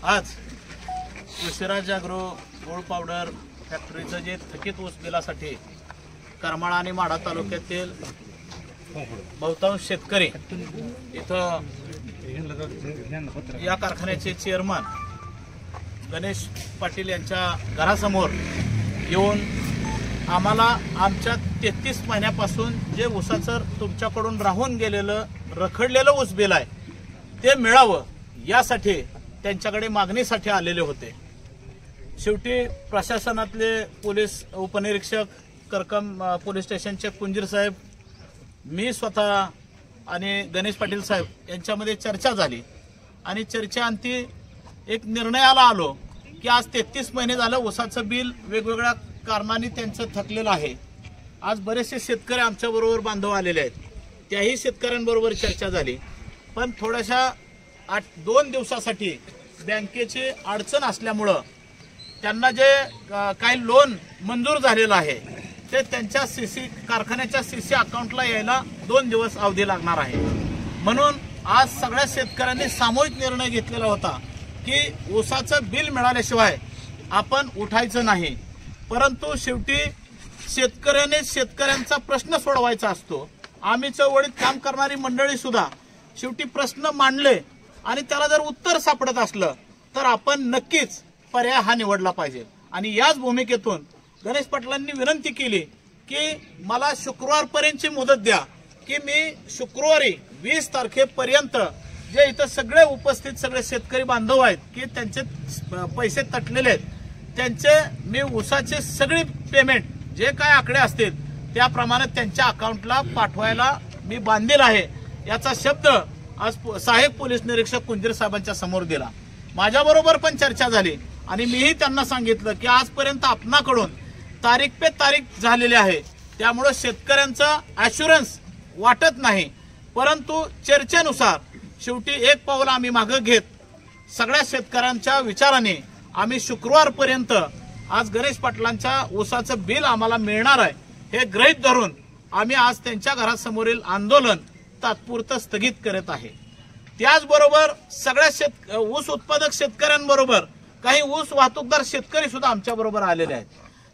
आज कृषीराज agro gold powder फॅक्टरीचं जे थकीत ऊस बिलासाठी करमाळा आणि माढा तालुक्यातील बहुतांश शेतकरी इथं या कारखान्याचे चेअरमन गणेश पाटील यांच्या घरासमोर येऊन आम्हाला आमच्या 33 महिन्यापासून जे ऊसाचं तुमच्याकडून राहून गेलेलं रखडलेलं ऊस बिल आहे ते मिळावं यासाठी त्यांच्याकडे मागणीसाठी आलेले होते। शेवटी प्रशासनातले पोलीस उपनिरीक्षक करकम पोलीस स्टेशनचे कुंजीर साहेब, मी स्वतः आणि गणेश पाटील साहेब यांच्यामध्ये चर्चा झाली आणि चर्चेअंती एक निर्णयाला आलो की आज 33 महिने झालं ऊसाचं बिल वेगवेगळ्या कारणांनी त्यांचं थकलेलं आहे। आज बरेचसे शेतकरी आमच्याबरोबर बांधव आलेले आहेत, त्याही शेतकऱ्यांबरोबर चर्चा झाली, पण थोड्याशा 2 दिवसासाठी बँकेची अडचण असल्यामुळं त्यांना जे काही लोन मंजूर झालेलं आहे ते त्यांच्या कारखान्याच्या सीसी अकाउंटला यायला 2 दिवस अवधी लागणार आहे। म्हणून आज सगळ्या शेतकऱ्यांनी सामूहिक निर्णय घेतलेला होता की ऊसाचं बिल मिळाल्याशिवाय आपण उठायचं नाही, परंतु शेवटी शेतकऱ्यांचा प्रश्न सोडवायचा असतो। आम्ही चळवळीत काम करणारी मंडळी सुद्धा शेवटी प्रश्न मांडले आणि त्याला जर उत्तर सापडत असलं तर आपण नक्कीच पर्याय हा निवडला पाहिजे। आणि याच भूमिकेतून गणेश पाटलांनी विनंती केली की मला शुक्रवारपर्यंतची मुदत द्या की मी शुक्रवारी 20 तारखेपर्यंत जे इथं सगळे उपस्थित सगळे शेतकरी बांधव आहेत की त्यांचे पैसे तटलेले आहेत त्यांचे मी ऊसाचे सगळे पेमेंट जे काय आकडे असतील त्याप्रमाणे त्यांच्या अकाउंटला पाठवायला मी बांधील आहे याचा शब्द आज सहाय्यक पोलीस निरीक्षक कुंजीर साहेबांच्या समोर दिला। माझ्याबरोबर पण चर्चा झाली आणि मीही त्यांना सांगितलं की आजपर्यंत आपणाकडून तारीख पे तारीख झालेली आहे, त्यामुळे शेतकऱ्यांचा ॲश्युरन्स वाटत नाही, परंतु चर्चेनुसार शेवटी एक पाऊल आम्ही मागे घेत सगळ्या शेतकऱ्यांच्या विचाराने आम्ही शुक्रवारपर्यंत आज गणेश पाटलांच्या ऊसाचं बिल आम्हाला मिळणार आहे हे गृहीत धरून आम्ही आज त्यांच्या घरासमोरील आंदोलन तात्पुरतं स्थगित करत आहे। त्याचबरोबर सगळ्या ऊस उत्पादक शेतकऱ्यांबरोबर काही ऊस वाहतूकदार शेतकरी सुद्धा आमच्या बरोबर आलेले आहेत,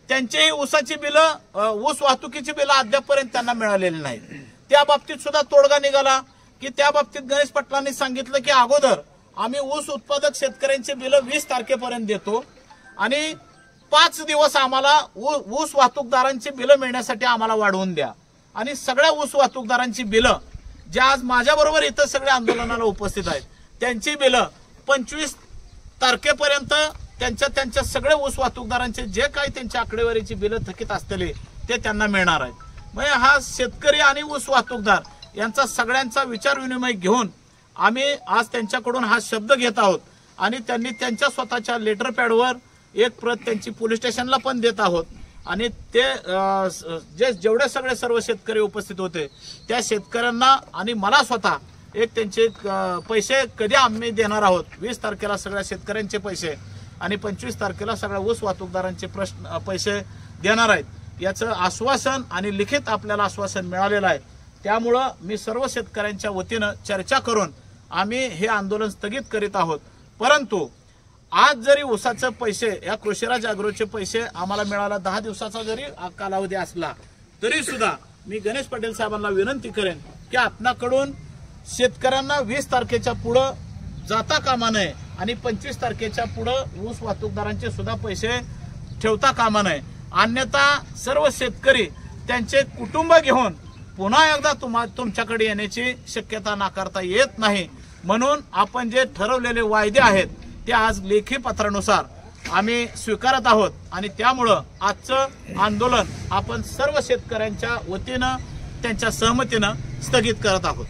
त्यांचेही ऊसाची बिलं ऊस वाहतुकीची बिलं अद्यापपर्यंत त्यांना मिळालेली नाहीत। त्या बाबतीत सुद्धा तोडगा निघाला की त्या बाबतीत गणेश पाटलांनी सांगितलं की अगोदर आम्ही ऊस उत्पादक शेतकऱ्यांची बिलं 20 तारखेपर्यंत देतो आणि 5 दिवस आम्हाला ऊस वाहतूकदारांची बिलं मिळण्यासाठी आम्हाला वाढवून द्या। आणि सगळ्या ऊस वाहतूकदारांची बिलं जे आज माझ्याबरोबर इथं सगळे आंदोलनाला उपस्थित आहेत त्यांची बिलं 25 तारखेपर्यंत त्यांच्या सगळे ऊस वाहतूकदारांचे जे काही त्यांच्या आकडेवारीची बिलं थकीत असलेली ते त्यांना मिळणार आहेत। म्हणजे हा शेतकरी आणि ऊस वाहतूकदार यांचा सगळ्यांचा विचार विनिमय घेऊन आम्ही आज त्यांच्याकडून हा शब्द घेत आहोत आणि त्यांनी त्यांच्या स्वतःच्या लेटर पॅडवर एक प्रत त्यांची पोलीस स्टेशनला पण देत आहोत आणि ते जेवढे सगळे सर्व शेतकरी उपस्थित होते त्या शेतकऱ्यांना आणि मला स्वतः एक त्यांचे पैसे कधी आम्ही देणार आहोत 20 तारखेला सगळ्या शेतकऱ्यांचे पैसे आणि 25 तारखेला सगळ्या ऊस वाहतूकदारांचे पैसे देणार आहेत याचं आश्वासन आणि लिखित आपल्याला आश्वासन मिळालेलं आहे। त्यामुळं मी सर्व शेतकऱ्यांच्या वतीनं चर्चा करून आम्ही हे आंदोलन स्थगित करीत आहोत। परंतु आज जरी ऊसाचे पैसे या कृषीराज ॲग्रोचे पैसे आम्हाला मिळाला 10 दिवसाचा जरी कालावधी असला तरी सुद्धा मी गणेश पाटील साहेबांना विनंती करेन की आपणाकडून शेतकऱ्यांना 20 तारखेच्या पुढं जाता कामा नये आणि 25 तारखेच्या पुढं ऊस वाहतूकदारांचे सुद्धा पैसे ठेवता कामा नये, अन्यथा सर्व शेतकरी त्यांचे कुटुंब घेऊन पुन्हा एकदा तुमच्याकडे येण्याची शक्यता नाकारता येत नाही। म्हणून आपण जे ठरवलेले वायदे आहेत ते आज लेखी पत्रानुसार आम्ही स्वीकारत आहोत आणि त्यामुळं आजचं आंदोलन आपण सर्व शेतकऱ्यांच्या वतीनं त्यांच्या सहमतीनं स्थगित करत आहोत।